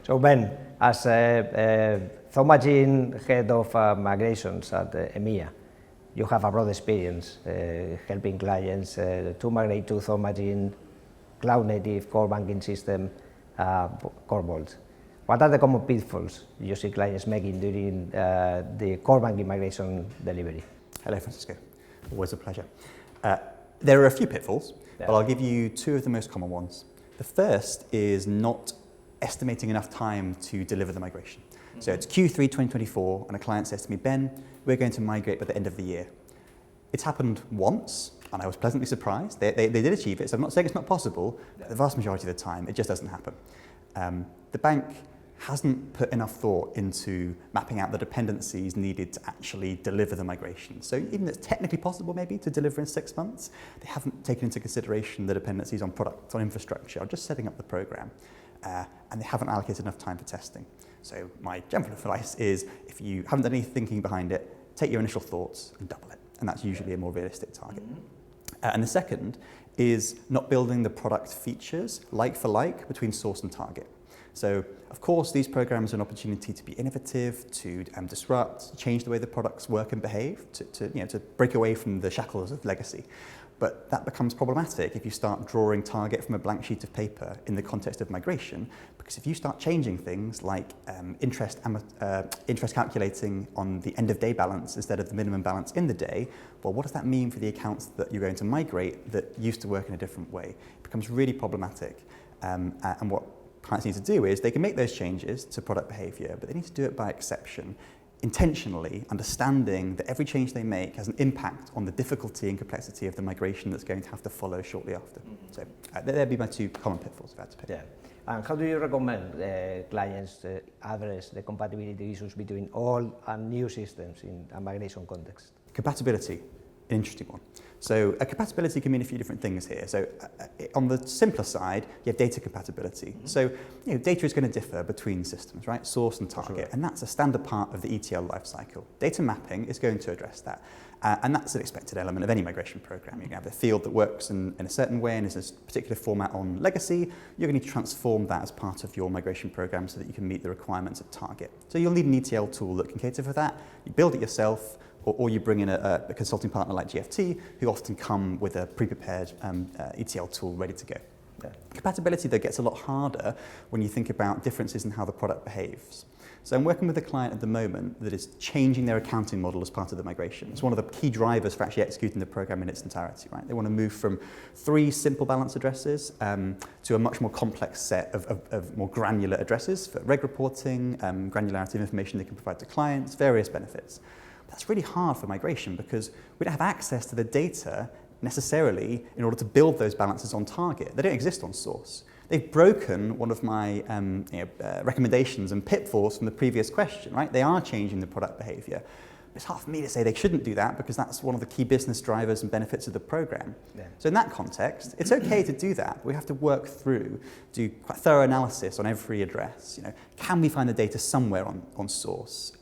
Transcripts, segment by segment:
So Ben, as Thomagene head of migrations at EMEA, you have a broad experience helping clients to migrate to Thomagene, cloud-native core banking system, core vaults. What are the common pitfalls you see clients making during the core banking migration delivery? Hello, Francisco. Always a pleasure. There are a few pitfalls, but I'll give you two of the most common ones. The first is not estimating enough time to deliver the migration. So it's Q3 2024, and a client says to me, Ben, we're going to migrate by the end of the year. It's happened once, and I was pleasantly surprised. They did achieve it, so I'm not saying it's not possible, but the vast majority of the time, it just doesn't happen. The bank hasn't put enough thought into mapping out the dependencies needed to actually deliver the migration. So even though it's technically possible maybe to deliver in 6 months, they haven't taken into consideration the dependencies on product, on infrastructure, or just setting up the program. And they haven't allocated enough time for testing. So my general advice is, if you haven't done any thinking behind it, take your initial thoughts and double it. And that's usually a more realistic target. And the second is not building the product features like for like between source and target. So, of course, these programs are an opportunity to be innovative, to disrupt, change the way the products work and behave, to break away from the shackles of legacy. But that becomes problematic if you start drawing target from a blank sheet of paper in the context of migration, because if you start changing things like interest calculating on the end of day balance instead of the minimum balance in the day, well, what does that mean for the accounts that you're going to migrate that used to work in a different way? It becomes really problematic. And what clients need to do is they can make those changes to product behavior, but they need to do it by exception, intentionally understanding that every change they make has an impact on the difficulty and complexity of the migration that's going to have to follow shortly after. So there'd be my two common pitfalls if I had to pick. Yeah. And how do you recommend clients address the compatibility issues between old and new systems in a migration context? Compatibility, an interesting one. So compatibility can mean a few different things here. So on the simpler side, you have data compatibility. So data is going to differ between systems, right? Source and target, and that's a standard part of the ETL lifecycle. Data mapping is going to address that. And that's an expected element of any migration program. You have a field that works in a certain way and is a particular format on legacy. You're going to need to transform that as part of your migration program so that you can meet the requirements of target. So you'll need an ETL tool that can cater for that. You build it yourself, or you bring in a consulting partner like GFT, who often come with a pre-prepared ETL tool ready to go. Yeah. Compatibility, though, gets a lot harder when you think about differences in how the product behaves. So I'm working with a client at the moment that is changing their accounting model as part of the migration. It's one of the key drivers for actually executing the program in its entirety, right? They want to move from 3 simple balance addresses to a much more complex set of more granular addresses for reg reporting, granularity of information they can provide to clients, various benefits. That's really hard for migration because we don't have access to the data necessarily in order to build those balances on target. They don't exist on source. They've broken one of my recommendations and pitfalls from the previous question, right? They are changing the product behavior. It's hard for me to say they shouldn't do that because that's one of the key business drivers and benefits of the program. Yeah. So in that context, it's okay to do that. We have to work through, do quite thorough analysis on every address. Can we find the data somewhere on source?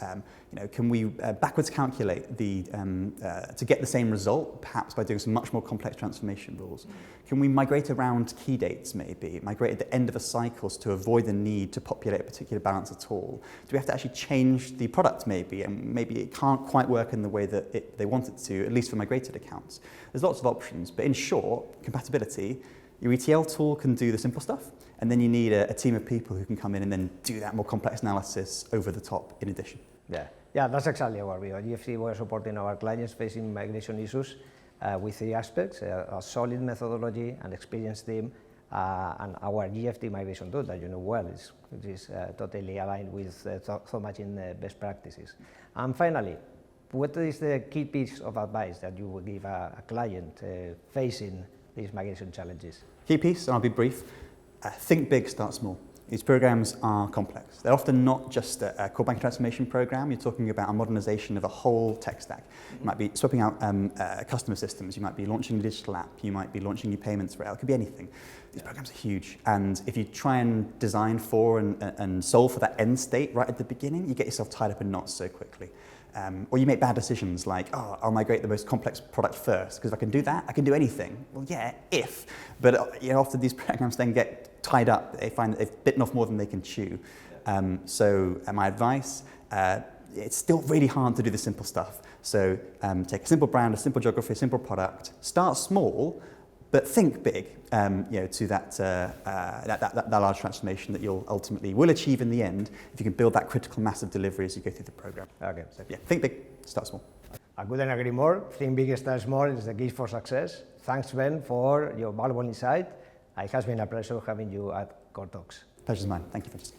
Can we backwards calculate to get the same result, perhaps by doing some much more complex transformation rules? Can we migrate around key dates, maybe? Migrate at the end of a cycle to avoid the need to populate a particular balance at all? Do we have to actually change the product, maybe? And maybe it can't quite work in the way that they want it to, at least for migrated accounts. There's lots of options, but in short, compatibility, your ETL tool can do the simple stuff, and then you need a team of people who can come in and then do that more complex analysis over the top in addition. Yeah, that's exactly our view. At GFT, we're supporting our clients facing migration issues with 3 aspects: a solid methodology, an experienced team, and our GFT migration tool that you know well is totally aligned with Thomagene best practices. And finally, what is the key piece of advice that you would give a client facing these migration challenges? Key piece, and I'll be brief, think big, start small. These programs are complex. They're often not just a core banking transformation program. You're talking about a modernization of a whole tech stack. You might be swapping out customer systems. You might be launching a digital app. You might be launching new payments rail. It could be anything. These programs are huge. And if you try and design for and solve for that end state right at the beginning, you get yourself tied up in knots so quickly. Or you make bad decisions like, oh, I'll migrate the most complex product first, because if I can do that, I can do anything. Well, yeah, if. But often these programs then get tied up. They find that they've bitten off more than they can chew. My advice, it's still really hard to do the simple stuff. So take a simple brand, a simple geography, a simple product, start small, but think big, to that large transformation that you'll ultimately will achieve in the end if you can build that critical mass of delivery as you go through the program. Okay. So yeah, think big, start small. I couldn't agree more. Think big, start small is the key for success. Thanks, Ben, for your valuable insight. It has been a pleasure having you at Core Talks. Pleasure's mine. Thank you, Francesco.